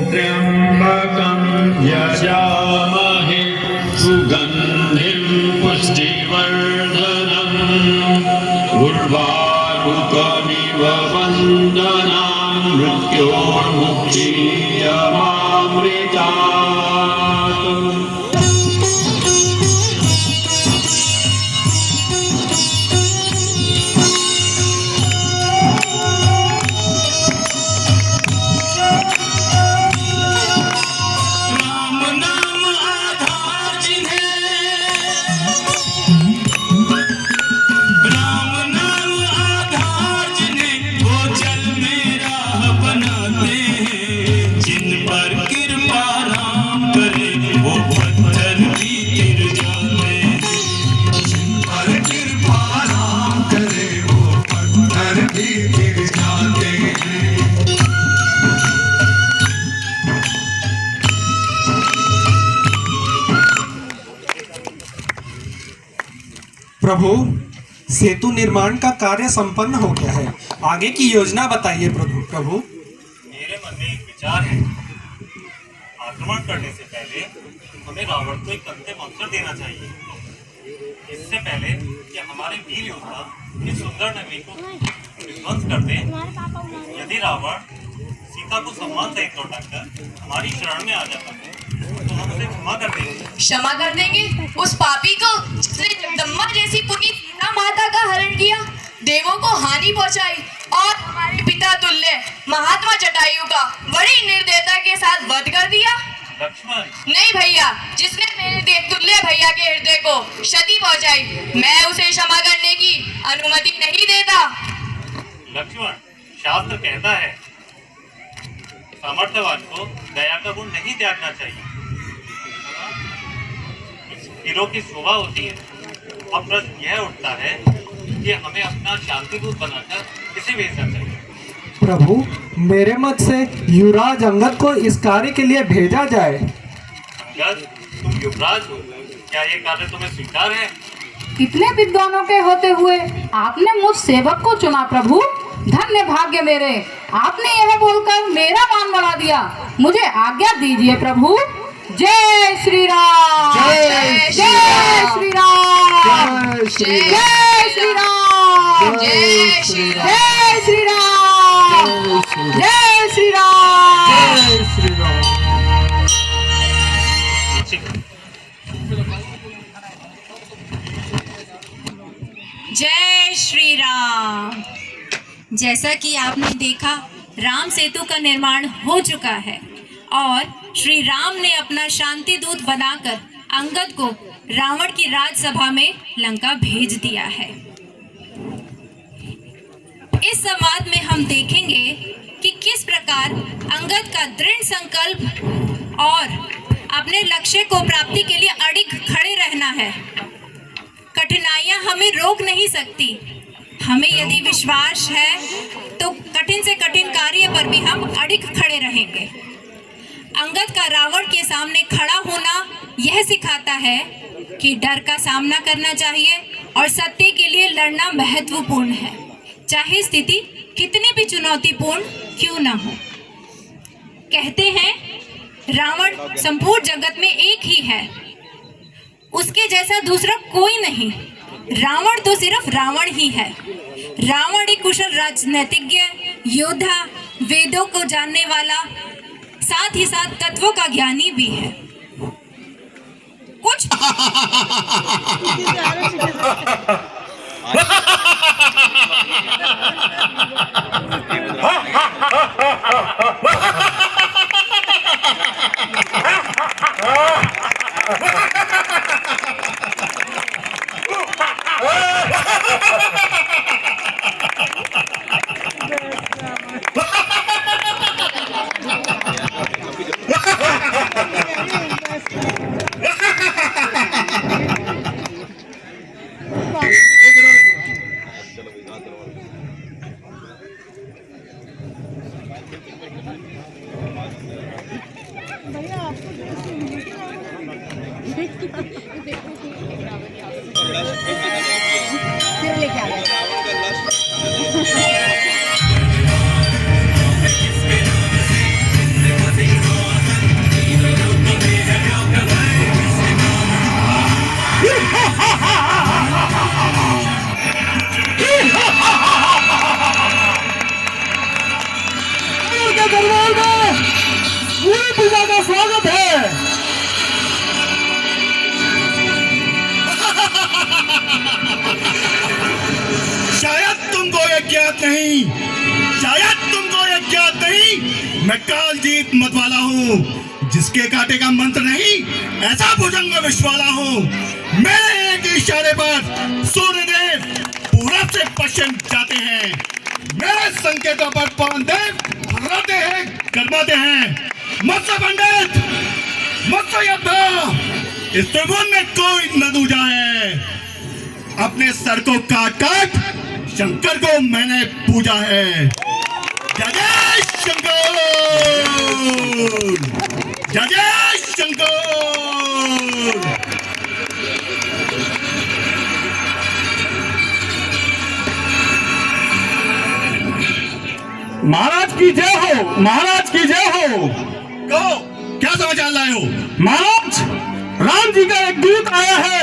त्र्यंबकं यजामहे सुगंधिं पुष्टिवर्धनम् उर्वारुकमिव वन्दनां मृत्योर्मुक्षीयमामृतात्। प्रभु, सेतु निर्माण का कार्य संपन्न हो गया है। आगे की योजना बताइए प्रभु। मेरे मन में एक विचार है। आक्रमण करने से पहले हमें रावण को एक अंतिम अवसर देना चाहिए। इससे पहले कि हमारे वीर योद्धा इस सुंदर नगरी को विध्वंस कर दें, यदि रावण सीता को सम्मान सहित लौटाकर हमारी शरण में आ जाता है तो हम उसे क्षमा कर देंगे। क्षमा कर देंगे उस पापी को जिसने जगदम्बा जैसी पुनीत सीता माता का हरण किया, देवों को हानि पहुंचाई और हमारे पिता तुल्य महात्मा जटायु का बड़ी निर्दयता के साथ वध कर दिया। लक्ष्मण, नहीं भैया, जिसने मेरे देवतुल्य भैया के हृदय को क्षति पहुंचाई, मैं उसे क्षमा करने की अनुमति नहीं देता। लक्ष्मण, शास्त्र कहता है सामर्थ्यवान को दया का गुण नहीं त्यागना चाहिए। हीरो की शोभा होती है। अब प्रश्न यह उठता है कि हमें अपना शांति दूत बनाकर किसे भेजना चाहिए। प्रभु, मेरे मत से युवराज अंगद को इस कार्य के लिए भेजा जाए। अंगद, तुम युवराज हो, क्या ये कार्य तुम्हें स्वीकार है? इतने विद्वानों के होते हुए आपने मुझ सेवक को चुना प्रभु। धन्य भाग्य मेरे, आपने यह बोलकर मेरा मान बढ़ा दिया। मुझे आज्ञा दीजिए प्रभु। जय श्री राम, जय श्री राम, जय श्री राम, जय श्री राम, जय श्री राम, जय श्री राम, जय श्री राम। जय श्री राम। जैसा कि आपने देखा, राम सेतु का निर्माण हो चुका है और श्री राम ने अपना शांति दूत बनाकर अंगद को रावण की राजसभा में लंका भेज दिया है। इस संवाद में हम देखेंगे कि किस प्रकार अंगद का दृढ़ संकल्प और अपने लक्ष्य को प्राप्ति के लिए अडिग खड़े रहना है। कठिनाइयां हमें रोक नहीं सकती। हमें यदि विश्वास है तो कठिन से कठिन कार्य पर भी हम अडिग खड़े रहेंगे। अंगद का रावण के सामने खड़ा होना यह सिखाता है कि डर का सामना करना चाहिए और सत्य के लिए लड़ना महत्वपूर्ण है, चाहे स्थिति कितनी भी चुनौतीपूर्ण क्यों न हो। कहते हैं रावण संपूर्ण जगत में एक ही है, उसके जैसा दूसरा कोई नहीं। रावण तो सिर्फ रावण ही है। रावण एक कुशल राजनीतिज्ञ, योद्धा, वेदों को जानने वाला, साथ ही साथ तत्वों का ज्ञानी भी है। कुछ दरबार में पूरी पूजा का स्वागत है। शायद तुमको ये ज्ञात नहीं, शायद तुमको ये ज्ञात नहीं, मैं कालजीत मतवाला हूँ, जिसके कांटे का मंत्र नहीं, ऐसा भुजंग विश्वाला हूँ। मेरे एक इशारे पर सूर्यदेव पूरब से पश्चिम जाते हैं, मेरे संकेतों पर पवन देव हराते हैं, करवाते हैं। मत्स्य पंडित, मत्स्य योद्धा, इस त्रिभुवन में कोई न दूजा है। अपने सर को काट काट शंकर को मैंने पूजा है। जय जय शंकर, जय जय शंकर। महाराज की जय हो, महाराज की जय हो। कहो, क्या समाचार लाए हो? महाराज, राम जी का एक दूत आया है,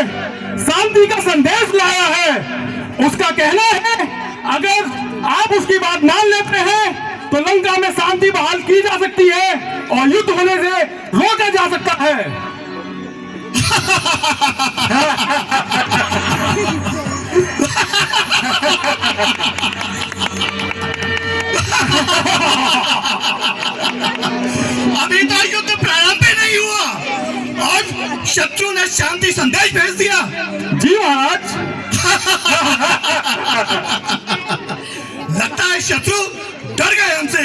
शांति का संदेश लाया है। उसका कहना है अगर आप उसकी बात मान लेते हैं तो लंका में शांति बहाल की जा सकती है और युद्ध होने से रोका जा सकता है। अभी तो युद्ध प्रारंभ ही नहीं हुआ और शत्रु ने शांति संदेश भेज दिया। जी महाराज। लगता है शत्रु डर गए हमसे।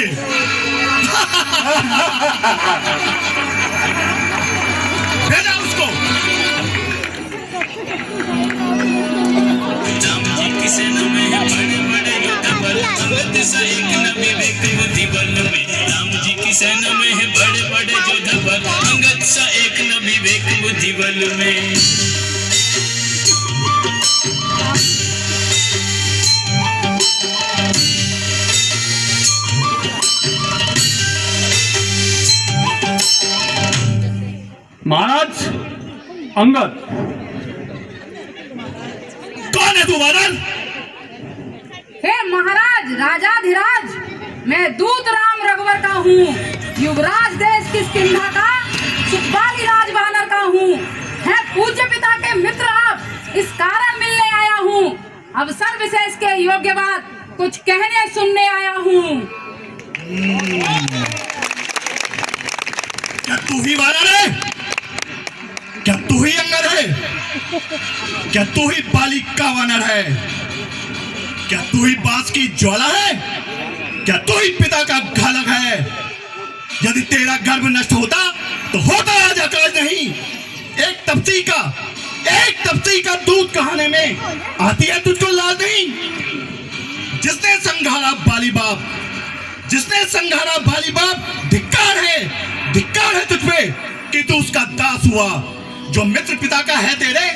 भेजा उसको। राम जी की सेना में है बड़े बड़े योद्धा बल, अंगद सा एक न विवेक बुद्धि बल में। महाराज, अंगद। कौन है तू वानर? हे महाराज, राजाधिराज, मैं दूत राम रघुवर का हूँ, युवराज देश किष्किंधा का सुखबाली राज वानर का हूँ। है पूज्य पिता के मित्र आप, इस कारण मिलने आया हूँ। अवसर विशेष के योग्य बात कुछ कहने सुनने आया हूँ। क्या तू ही वानर है? क्या तू ही अंगद है? क्या तू ही बाली का वानर है? क्या तू ही बांस की ज्वाला है? क्या तू ही पिता का घालक है? यदि तेरा गर्भ नष्ट होता तो होता आज आकाश नहीं। एक तपसी का दूध कहाने में आती है तुझको लाज नहीं। जिसने संघारा बाली बाप, जिसने संघारा बाली बाप, धिक्कार है तुझ पे कि तू उसका दास हुआ। जो मित्र पिता का है तेरे,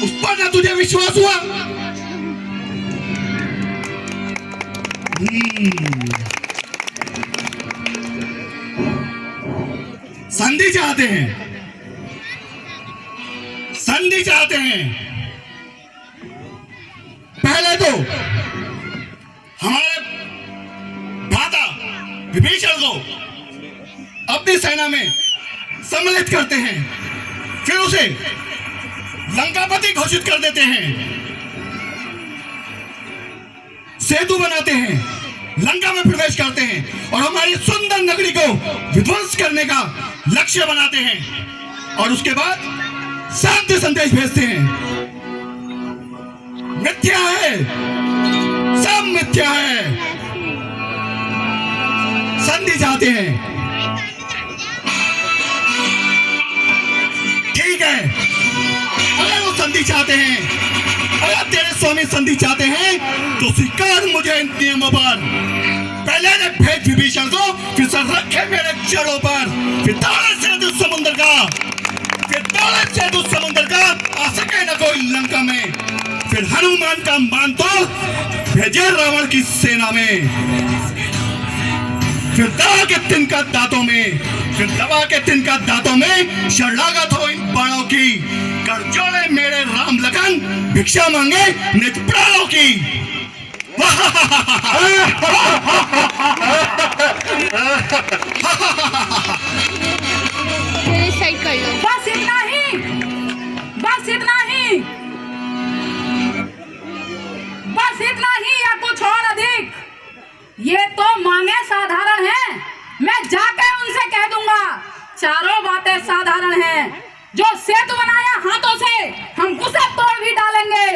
उस पर ना तुझे विश्वास हुआ। संधि चाहते हैं, संधि चाहते हैं। पहले तो हमारे भ्राता विभीषण को अपनी सेना में सम्मिलित करते हैं, फिर उसे लंकापति घोषित कर देते हैं। सेतु बनाते हैं, लंका में प्रवेश करते हैं और हमारी सुंदर नगरी को विध्वंस करने का लक्ष्य बनाते हैं और उसके बाद शांति संदेश भेजते हैं। मिथ्या है, सब मिथ्या है। संधि चाहते हैं, ठीक है, अगर वो संधि चाहते हैं, अगर तेरे स्वामी संधि चाहते हैं तो स्वीकार मुझे इन नियमों पर। पहले ने भेज विभीषण को, फिर सर रखे मेरे जड़ों पर, फिर दौड़े सेतु समुद्र का, फिर दौड़े सेतु समुद्र का, आ सके न कोई लंका में, फिर हनुमान का मान तो भेजे रावण की सेना में, फिर दबा के तिनका दांतों में, फिर दबा के तिनका दांतों में शरणागत हो इन बाणों की, कर जोड़े मेरे राम लखन, भिक्षा मांगे निज प्राणों की। बस इतना ही, बस इतना ही, बस इतना ही या कुछ और अधिक? ये तो मांगे साधारण हैं, मैं जाकर उनसे कह दूंगा। चारों बातें साधारण हैं, जो सेतु बनाया हाथों से हम उसे तोड़ भी डालेंगे।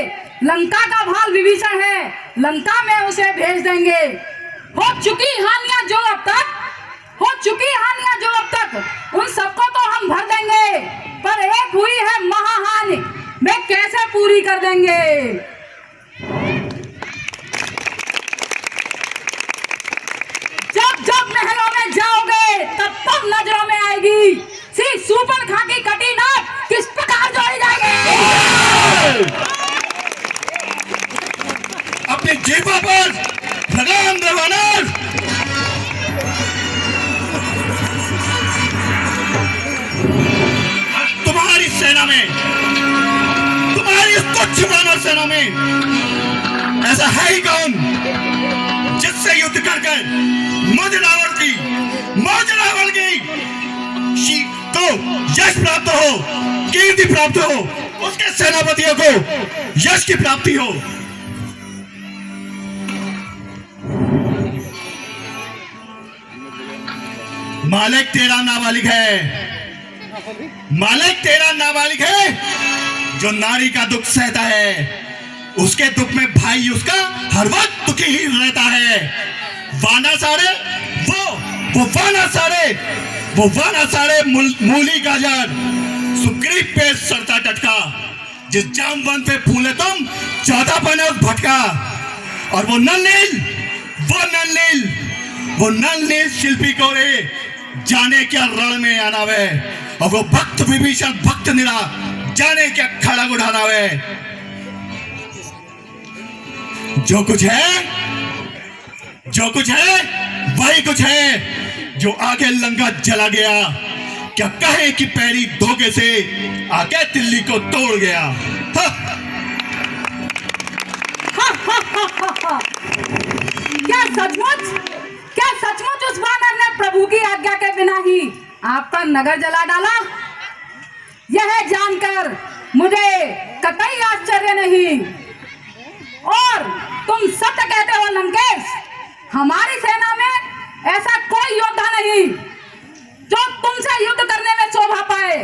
लंका का भाल विभीषण है, लंका में उसे भेज देंगे। हो चुकी हानियां जो अब तक, हो चुकी हानियां जो अब तक, उन सबको तो हम भर देंगे, पर एक हुई है महाहानि, वे कैसे पूरी कर देंगे? जब जब महलों में जाओगे तब तब नजरों में आएगी सी सूर्पणखा की कटी नाक किस प्रकार जोड़ी जाएगी। अपनी जीभों पर लगाम दे वानर। तुम्हारी सेना में, तुम्हारी इस तुच्छ वानर सेना में ऐसा है ही कौन जिससे युद्ध कर मुझ रावण की तो यश प्राप्त हो, कीर्ति प्राप्त हो, उसके सेनापतियों को यश की प्राप्ति हो। मालिक तेरा नाबालिग है, मालिक तेरा नाबालिग है जो नारी का दुख सहता है, उसके दुख में भाई उसका हर वक्त दुखी ही रहता है। वाना सारे वो वाना सारे मूली गाजर, सुग्रीव पे सरता टटका, जिस जामवन पे फूले तुम चौथा बने उस भटका। और वो नल नील शिल्पी को रे जाने क्या रण में आना वे, और वो भक्त विभीषण भक्त निरा जाने क्या खड़ा उठाना वे। जो कुछ है वही कुछ है जो आगे लंका जला गया। क्या कहे कि पैरी धोखे से आके दिल्ली को तोड़ गया। क्या सचमुच उस वानर ने प्रभु की आज्ञा के बिना ही आपका नगर जला डाला? यह जानकर मुझे कतई आश्चर्य नहीं। और तुम सत्य कहते हो लंकेश, हमारी सेना में ऐसा कोई योद्धा नहीं जो तुमसे युद्ध करने में शोभा पाए,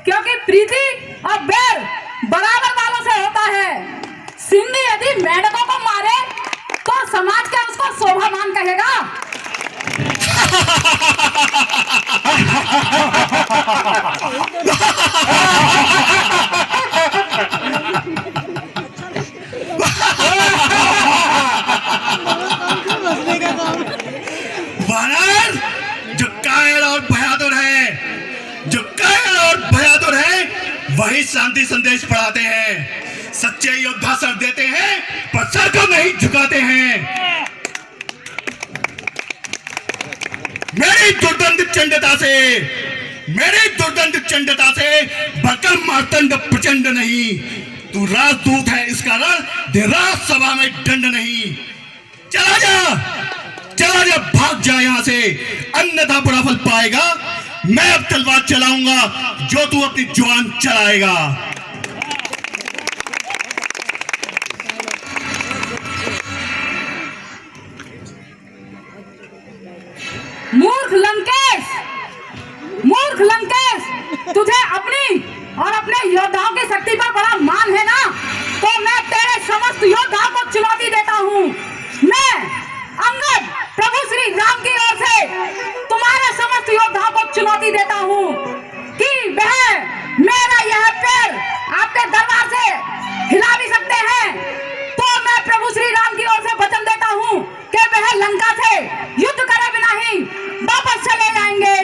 क्योंकि प्रीति और बैर बराबर वालों से होता है। सिंधी यदि मेढकों को मारे तो समाज क्या उसको शोभावान कहेगा? वानर जो कायर और बहादुर है, वही शांति संदेश पढ़ाते हैं। सच्चे योद्धा सर देते हैं पर सर को नहीं झुकाते हैं। मेरी दुर्दंत चंडता से बकर मार्तंड प्रचंड नहीं। तू राजदूत है इस कारण दे राज सभा में दंड नहीं। चला जा, भाग जा यहां से, अन्यथा बुरा फल पाएगा। मैं अब तलवार चलाऊंगा जो तू अपनी जुबान चलाएगा। मूर्ख लंकेश, तुझे अपनी और अपने योद्धाओं की शक्ति पर बड़ा मान है ना, तो मैं तेरे समस्त योद्धाओं को चुनौती देता हूँ। मैं अंगद प्रभु श्री राम की ओर से तुम्हारे समस्त योद्धाओं को चुनौती देता हूँ कि वह मेरा यह पैर आपके दरबार से हिला भी सकते हैं, तो मैं प्रभु श्री राम की ओर से वचन देता हूँ कि वह लंका से युद्ध करे बिना ही वापस चले जाएंगे।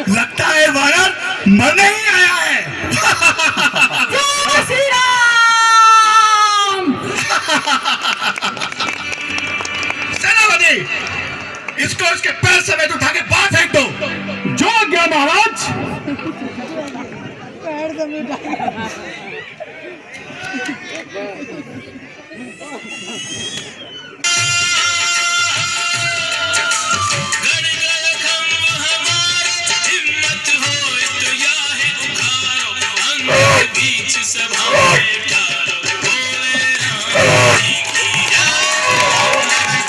लगता है वानर मरने ही आया है। जय श्री राम। सेनापति, इसको इसके पैर समेत उठा के बाहर फेंक दो। जो आज्ञा महाराज। गड़ गए खम्भ हमारे, हिम्मत हो तो या है उखारो, अंग बीच सभा में ठारो, बोले राम जी की जय।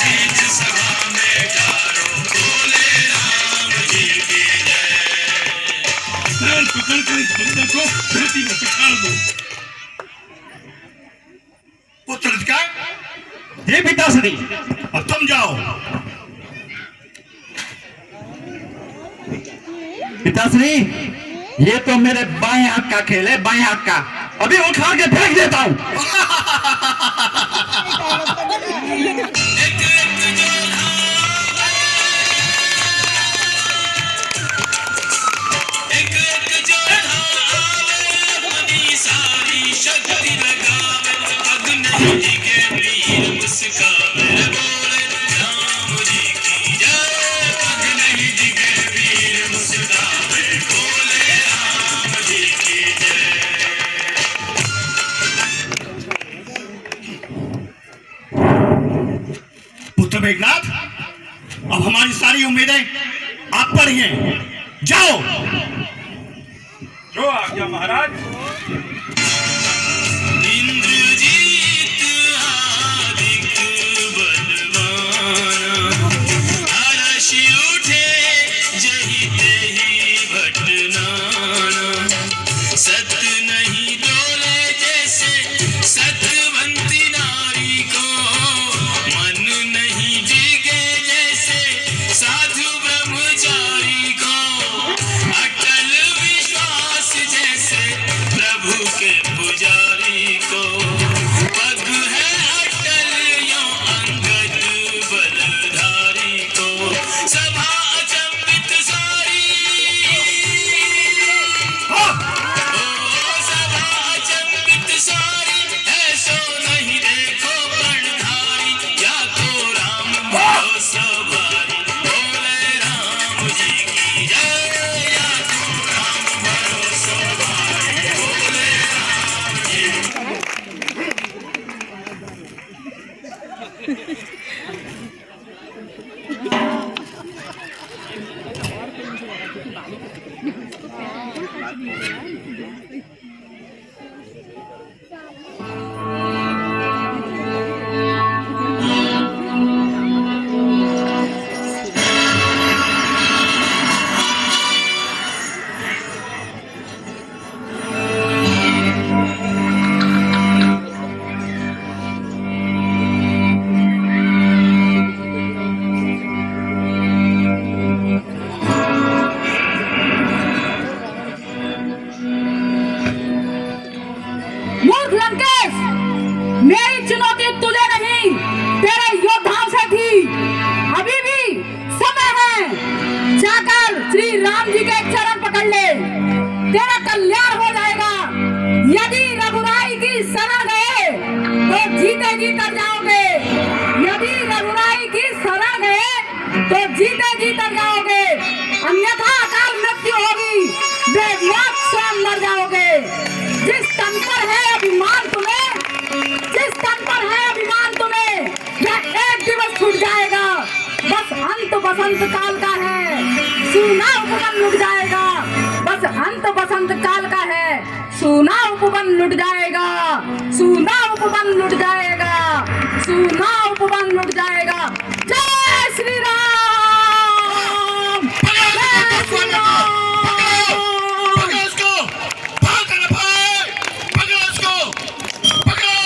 बीच सभा में ठारो, बोले राम जी की जय। पैर पकड़कर इस बंदर को धरती में पछाड़ दो। पुत्र का हे पिताश्री, अब तुम जाओ। पिताश्री, ये तो मेरे बाएं हाथ का खेल है, बाएं हाथ का। अभी उखाड़ के फेंक देता हूँ। एक जोधा आवे, अपनी सारी शक्ति लगावे, अग्नि जी के वीर मुस्कावे, बोले राम जी की जय। अग्नि जी के वीर मुस्कावे, बोले राम जी की जय। पुत्र मेघनाथ, अब हमारी सारी उम्मीदें आप पर ही हैं। जाओ। जो आज्ञा महाराज। इंद्रजीत आदिक बलवाना, अरशी उठे जही तेही भटनाना। सत नहीं डोले जैसे सतवंती नारी को, मन नहीं डिगे जैसे साधु ब्रह्मचारी को। अटल विश्वास जैसे प्रभु के पुजारी को, पग है अटल यो अंगद बलधारी को। सभा अचंभित सारी, ओ सभा अचंभित सारी, ऐसो नहीं देखो कर्णधारी, या तो राम बोलो सवारी, बोले राम जी की जय। या तो राम बोलो सवारी, बोले राम जी। मूर्ख लंकेश, मेरी चुनौती तुझे नहीं तेरे योद्धाओं से थी। अभी भी समय है, जाकर श्री राम जी के चरण पकड़ ले, तेरा कल्याण हो जाएगा। यदि रघुराई की शरण गए तो जीते जी तर जाओगे, यदि रघुराई की शरण गए तो जीते जी तर जाओगे, अन्यथा अकाल मृत्यु होगी, बेमौत स्वयं मर जाओगे। जिस तन पर है अभिमान तुम्हें, जिस तन पर है अभिमान तुम्हें, यह एक दिवस छूट जाए। उपवन लुट जाएगा, बस अंत बसंत काल का है। सूना उपवन लुट जाएगा, सूना उपवन लुट जाएगा, सूना उपवन लुट जाएगा। जय श्री राम, जय श्री राम। पकड़ो इसको, भाग कर भाई, पकड़ो इसको, पकड़ो।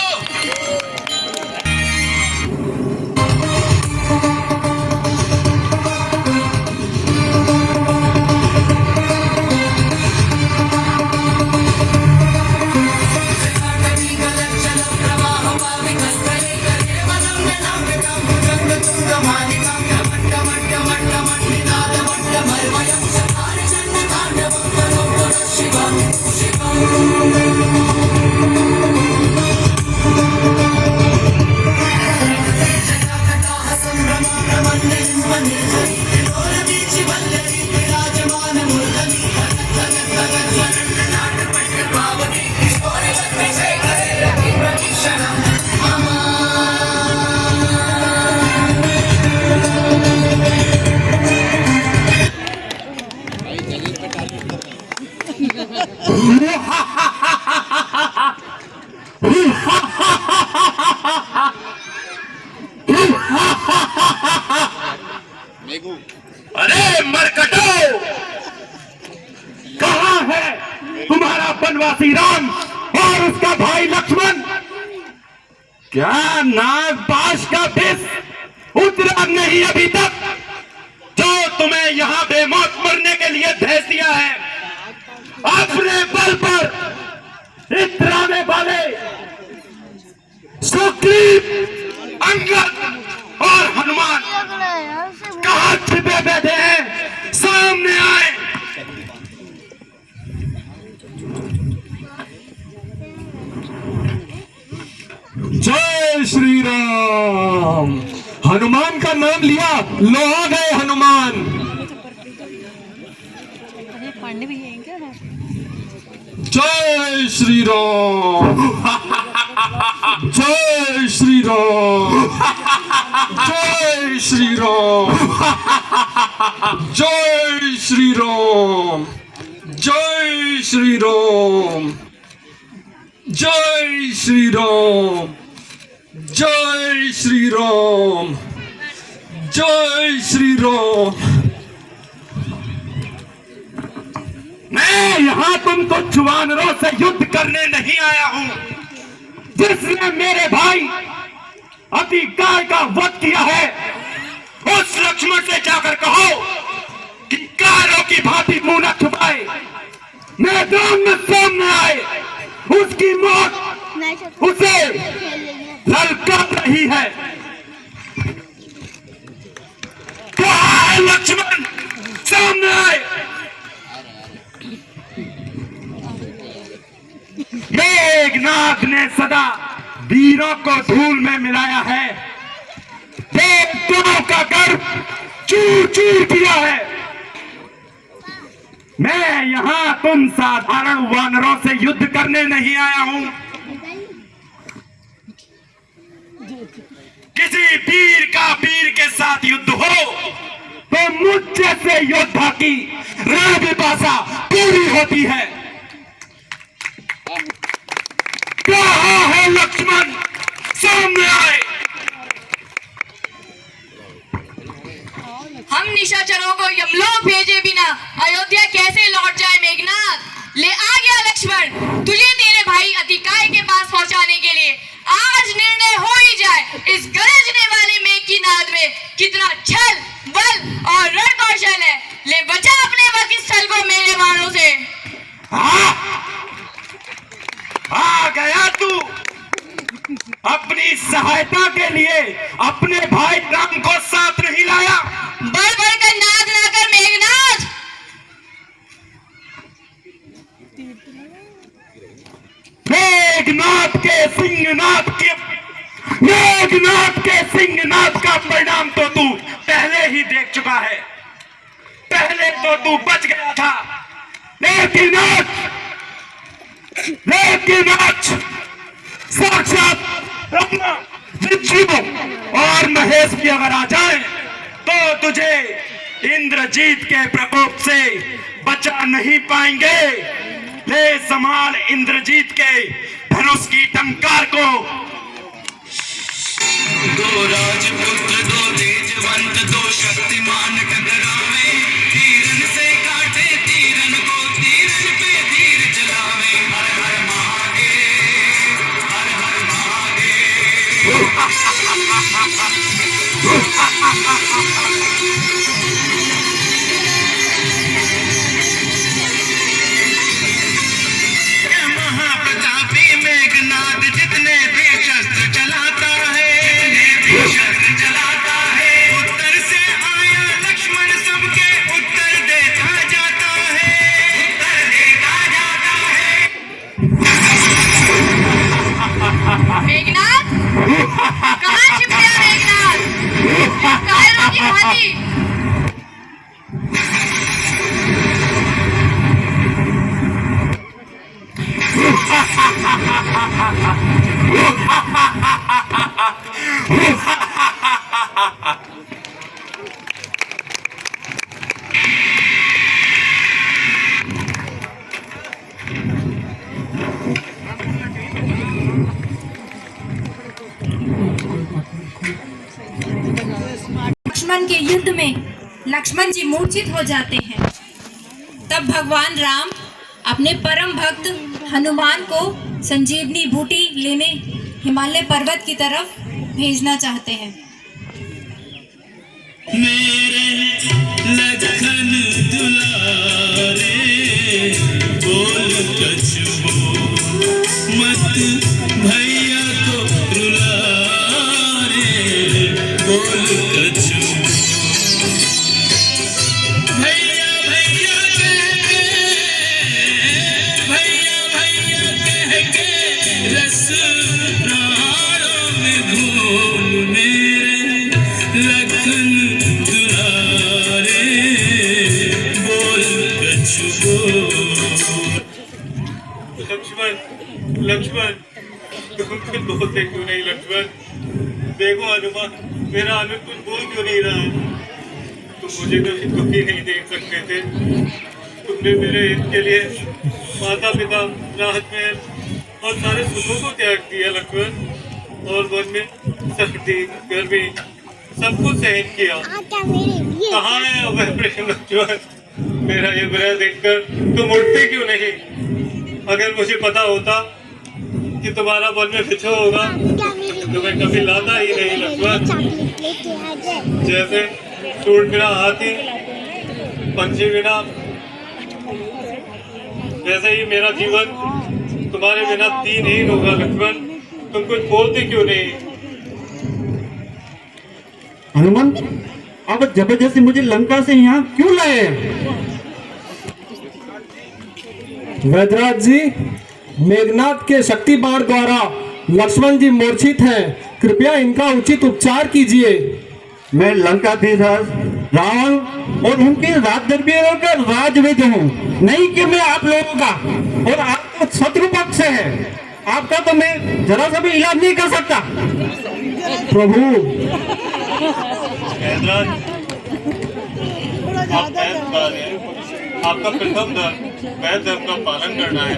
अरे मरकटो, कहाँ है तुम्हारा बनवासी राम और उसका भाई लक्ष्मण? क्या नागपाश का विष उतरा नहीं अभी तक, जो तुम्हें यहाँ बेमौत मरने के लिए भेज दिया है? अपने बल पर इतराने वाले सुग्रीव, अंगद और हनुमान कहाँ छिपे बैठे हैं? सामने आए। जय श्री राम। हनुमान का नाम लिया, लो आ गए हनुमान। जय श्री राम, जय श्री राम, जय श्री राम, जय श्री राम, जय श्री राम, जय श्री राम, जय श्री राम, जय श्री राम। मैं यहाँ तुम तुच्छ वानरों से युद्ध करने नहीं आया हूं। जिसने मेरे भाई अतिकाय का वध किया है, उस लक्ष्मण से जाकर कहो कि कारों की भांति मुंह न छुपाए, मैदान में सामने आए। उसकी मौत उसे ललकार रही है। कहाँ है लक्ष्मण? सामने आए। मेघनाथ ने सदा वीरों को धूल में मिलाया है, देवताओं का गर्व चूर चूर किया है। मैं यहाँ तुम साधारण वानरों से युद्ध करने नहीं आया हूं। किसी वीर का वीर के साथ युद्ध हो तो मुझ जैसे योद्धा की रणविपाशा पूरी होती है। कहाँ है लक्ष्मण? सामने आए। हम निशाचरों को यमलोक भेजे बिना अयोध्या कैसे लौट जाए मेघनाथ? ले आ गया लक्ष्मण तुझे तेरे भाई अतिकाय के पास पहुंचाने के लिए। आज निर्णय हो ही जाए इस गरजने वाले मेघ की नाद में कितना छल, बल और रण कौशल है। ले बचा अपने वक्षस्थल को मेरे बाणों से। आ गया तू अपनी सहायता के लिए। अपने भाई राम को साथ नहीं लाया। बढ़ बढ़कर नाद ना कर मेघनाथ। मेघनाथ के सिंहनाथ का परिणाम तो तू पहले ही देख चुका है। पहले तो तू बच गया था, लेकिन आज साक्षात ब्रह्मा, विष्णु और महेश भी अगर आ जाए तो तुझे इंद्रजीत के प्रकोप से बचा नहीं पाएंगे। ले संभाल इंद्रजीत के धनुष की टंकार को। दो राजपुत्र, दो तेजवंत, दो शक्तिमान टकरावे, तीरन से काटे तीरन को, तीरन पे तीर चलावे। हर हर महादेव, हर हर महाप्रतापी मेघनाद जितने भी शस्त्र चलाता है, शस्त्र चलाता है। उत्तर से आया लक्ष्मण सबके उत्तर देता जाता है, उत्तर देता जाता है। मेघनाथ, कहाँ छिप गया मेघनाथ? कायरों की भांति। लक्ष्मण के युद्ध में लक्ष्मण जी मूर्छित हो जाते हैं। तब भगवान राम अपने परम भक्त हनुमान को संजीवनी बूटी लेने हिमालय पर्वत की तरफ भेजना चाहते हैं। मेरे लखन दुलारे, बोल कछुओ मत भैया को रुला रे, बोल कछुओ। भैया भैया कह के, भैया भैया कह के रस प्राणों में घोल मेरे लखन दुलारे, बोल कछुओ। लक्ष्मण, लक्ष्मण, तुम कुछ बोलते क्यों नहीं लक्ष्मण? देखो हनुमान, मेरा आनंद कुछ बोल क्यों नहीं रहा है? तुम मुझे कभी दुखी नहीं देख सकते थे। तुमने मेरे हित के लिए माता पिता, राहत महल और सारे सुखों को त्याग दिया लक्ष्मण, और वन में सर्दी गर्मी सब कुछ सहन किया। कहाँ है अब प्रेम लक्ष्मण? मेरा ये विरह देखकर तुम उठते क्यों नहीं? अगर मुझे पता होता कि तुम्हारा वन में बिछो होगा तो मैं कभी लाता ही नहीं लक्ष्मण। जैसे सूंड बिना हाथी, पंछी बिना, वैसे ही मेरा जीवन तुम्हारे बिना दिनहीन होगा लक्ष्मण। तुम कुछ बोलते क्यों नहीं? हनुमान, अब जबरदस्ती मुझे लंका से यहाँ क्यों लाए? वैद्यराज जी, मेघनाथ के शक्ति बाण द्वारा लक्ष्मण जी मूर्छित हैं, कृपया इनका उचित उपचार कीजिए। मैं लंकाधीश रावण और उनके राज दरबारियों का राजविद हूँ, नहीं कि मैं आप लोगों का। और आप तो शत्रु पक्ष से है, आपका तो मैं जरा सा भी इलाज नहीं कर सकता। प्रभु, वैद्यराज, आप वैद्यराज हैं। आपका प्रथम धर्म वैद्य धर्म का पालन करना है।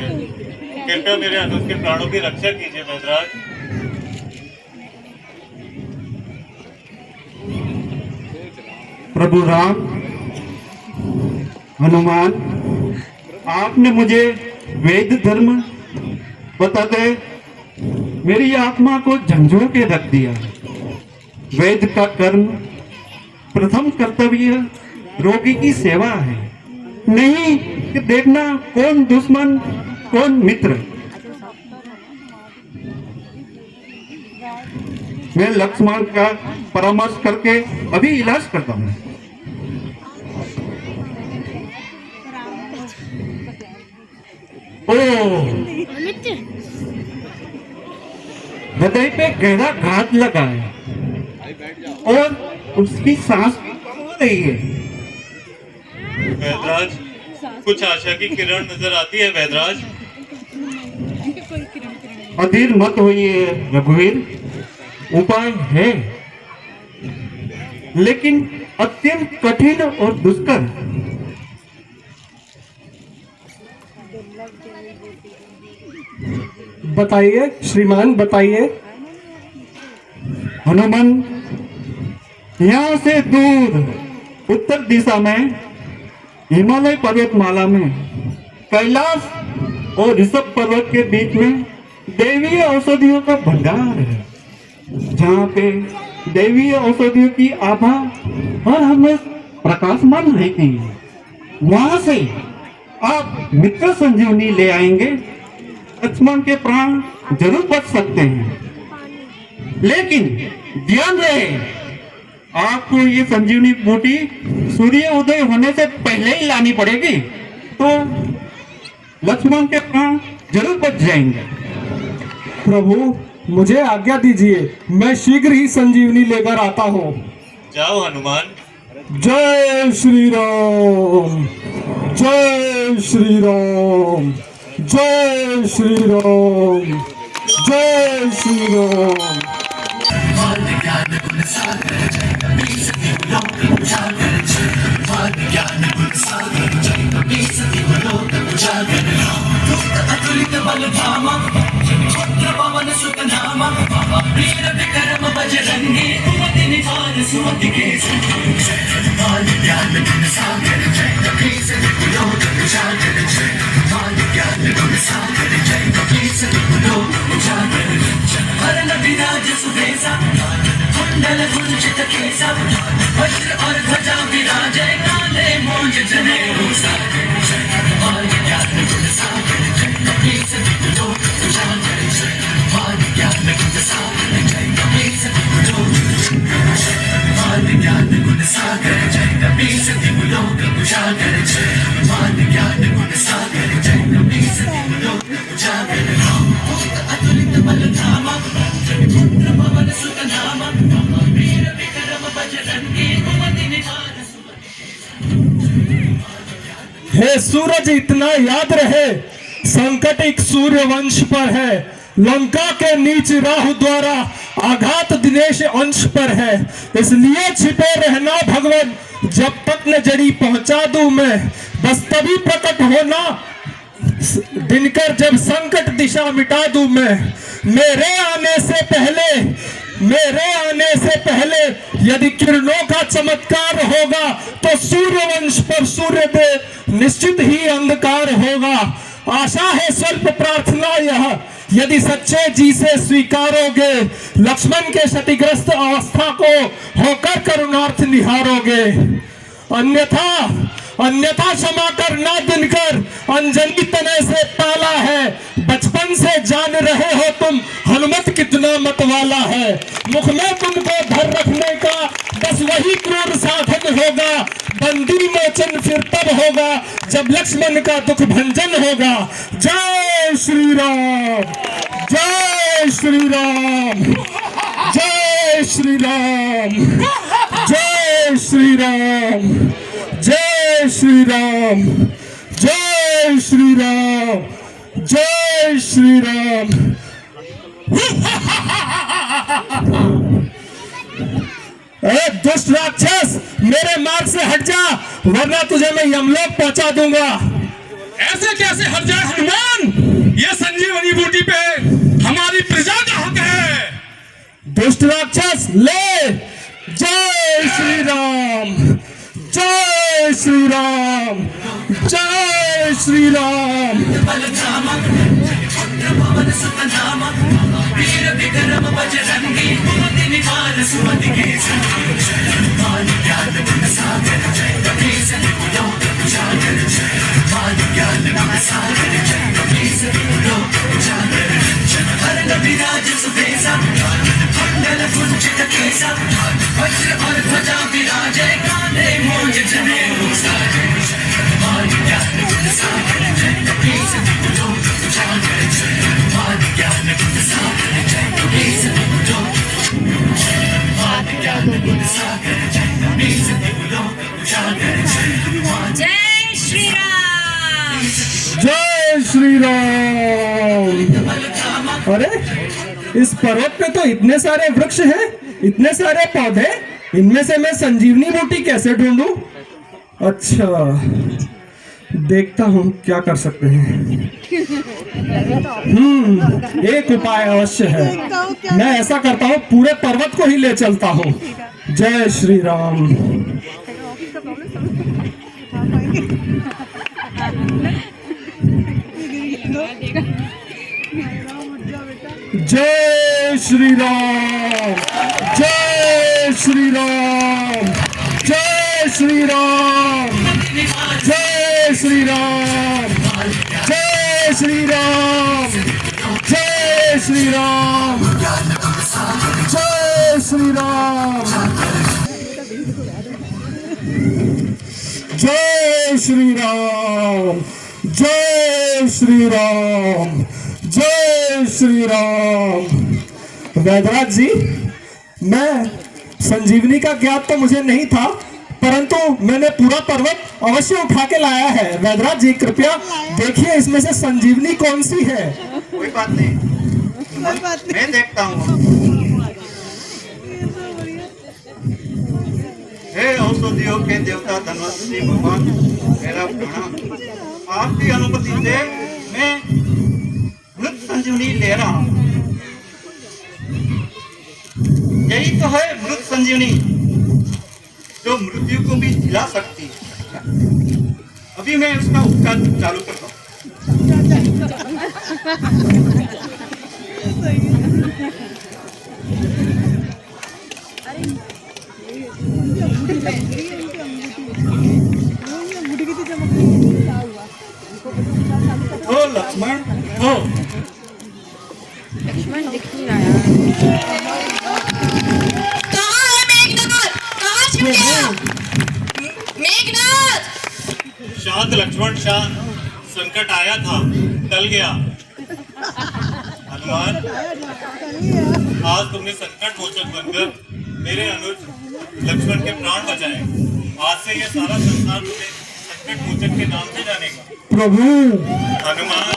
कृपया मेरे अनुज के प्राणों की रक्षा कीजिए वैद्यराज। प्रभु राम, हनुमान, आपने मुझे वेद धर्म बताते मेरी आत्मा को झंझोर के रख दिया। वेद का कर्म, प्रथम कर्तव्य रोगी की सेवा है, नहीं कि देखना कौन दुश्मन कौन मित्र। मैं लक्ष्मण का परामर्श करके अभी इलाज करता हूँ। हृदय पे गहरा घात लगा है और उसकी सांस हो रही है। वैद्यराज, कुछ आशा की किरण नजर आती है वैद्यराज। अधीर मत होइए रघुवीर, उपाय है। लेकिन अत्यंत कठिन और दुष्कर। बताइए श्रीमान, बताइए। हनुमान, यहाँ से दूर उत्तर दिशा में हिमालय पर्वतमाला में कैलाश और ऋषभ पर्वत के बीच में दैवीय औषधियों का भंडार है, जहाँ पे दैवीय औषधियों की आभा हर हमेशा प्रकाशमान रहती है। वहां से आप मित्र संजीवनी ले आएंगे, लक्ष्मण के प्राण जरूर बच सकते हैं। लेकिन ध्यान रहे, आपको ये संजीवनी बूटी सूर्य उदय होने से पहले ही लानी पड़ेगी, तो लक्ष्मण के प्राण जरूर बच जाएंगे। प्रभु मुझे आज्ञा दीजिए, मैं शीघ्र ही संजीवनी लेकर आता हूँ। जाओ हनुमान। जय श्री राम, जय श्री राम, जय श्री राम, जय श्री राम। हे सूरज, इतना याद रहे, संकट एक सूर्य वंश पर है, लंका के नीच राहु द्वारा आघात दिनेश अंश पर है। इसलिए छिपे रहना भगवान, जब तक न जड़ी पहुंचा दूं मैं, बस तभी प्रकट होना दिनकर, जब संकट दिशा मिटा दूं मैं। मेरे आने से पहले यदि किरणों का चमत्कार होगा, तो सूर्य वंश पर सूर्यदेव निश्चित ही अंधकार होगा। आशा है स्वल्प प्रार्थना यह, यदि सच्चे जी से स्वीकारोगे, लक्ष्मण के क्षतिग्रस्त अवस्था को होकर करुणार्थ निहारोगे। अन्यथा क्षमा करना दिनकर, अंजलि तनय से पाला है। बचपन से जान रहे हो तुम, हनुमत कितना मतवाला है। मुख में तुमको धर रखने का बस वही क्रूर साधन होगा। बंदी मोचन फिर तब होगा, जब लक्ष्मण का दुख भंजन होगा। जय श्री राम, जय श्री राम, जय श्री राम, जय श्री राम, जय श्री राम, जय श्री राम, जय श्री राम। अरे दुष्ट राक्षस, मेरे मार्ग से हट जा, वरना तुझे मैं यमलोक पहुंचा दूंगा। ऐसे कैसे हट जाए हनुमान? ये संजीवनी बूटी पे हमारी प्रजा का हक है। दुष्ट राक्षस, ले। जय श्री राम, जय श्री राम, जय श्री राम। जय श्री राम, जय श्री राम। अरे इस पर्वत पे तो इतने सारे वृक्ष हैं, इतने सारे पौधे, इनमें से मैं संजीवनी बूटी कैसे ढूंढूं? अच्छा, देखता हूँ क्या कर सकते हैं। एक उपाय अवश्य है। मैं ऐसा करता हूँ, पूरे पर्वत को ही ले चलता हूँ। जय श्री राम। जय श्री राम, जय श्री राम, जय श्री राम, जय श्री राम, जय श्री राम, जय श्री राम, जय श्री राम, जय श्री राम, जय श्री राम, जय श्री राम। वैद्यराज जी, मैं संजीवनी का ज्ञात तो मुझे नहीं था, परंतु मैंने पूरा पर्वत अवश्य उठा के लाया है। वैद्यराज जी, कृपया देखिए इसमें से संजीवनी कौन सी है। कोई बात नहीं, मैं देखता हूँ। हे औषधियों के देवता धनवंतरी भगवान, मेरा प्रणाम। आपकी अनुमति से मैं मृत संजीवनी ले रहा हूँ। यही तो है मृत संजीवनी, जो मृत्यु को भी जिला सकती है। अभी मैं उसका उपचार चालू करता हूँ। ओ लक्ष्मण, ओ कहाँ है मेघनाथ? कहाँ छिप गया? मेघनाथ! शांत लक्ष्मण, शांत। संकट आया था, टल गया। हनुमान, आज तुमने संकट मोचक बनकर मेरे अनुज लक्ष्मण के प्राण बचाए। आज से यह सारा संसार तुम्हें संकट मोचक के नाम से जानेगा। प्रभु, हनुमान,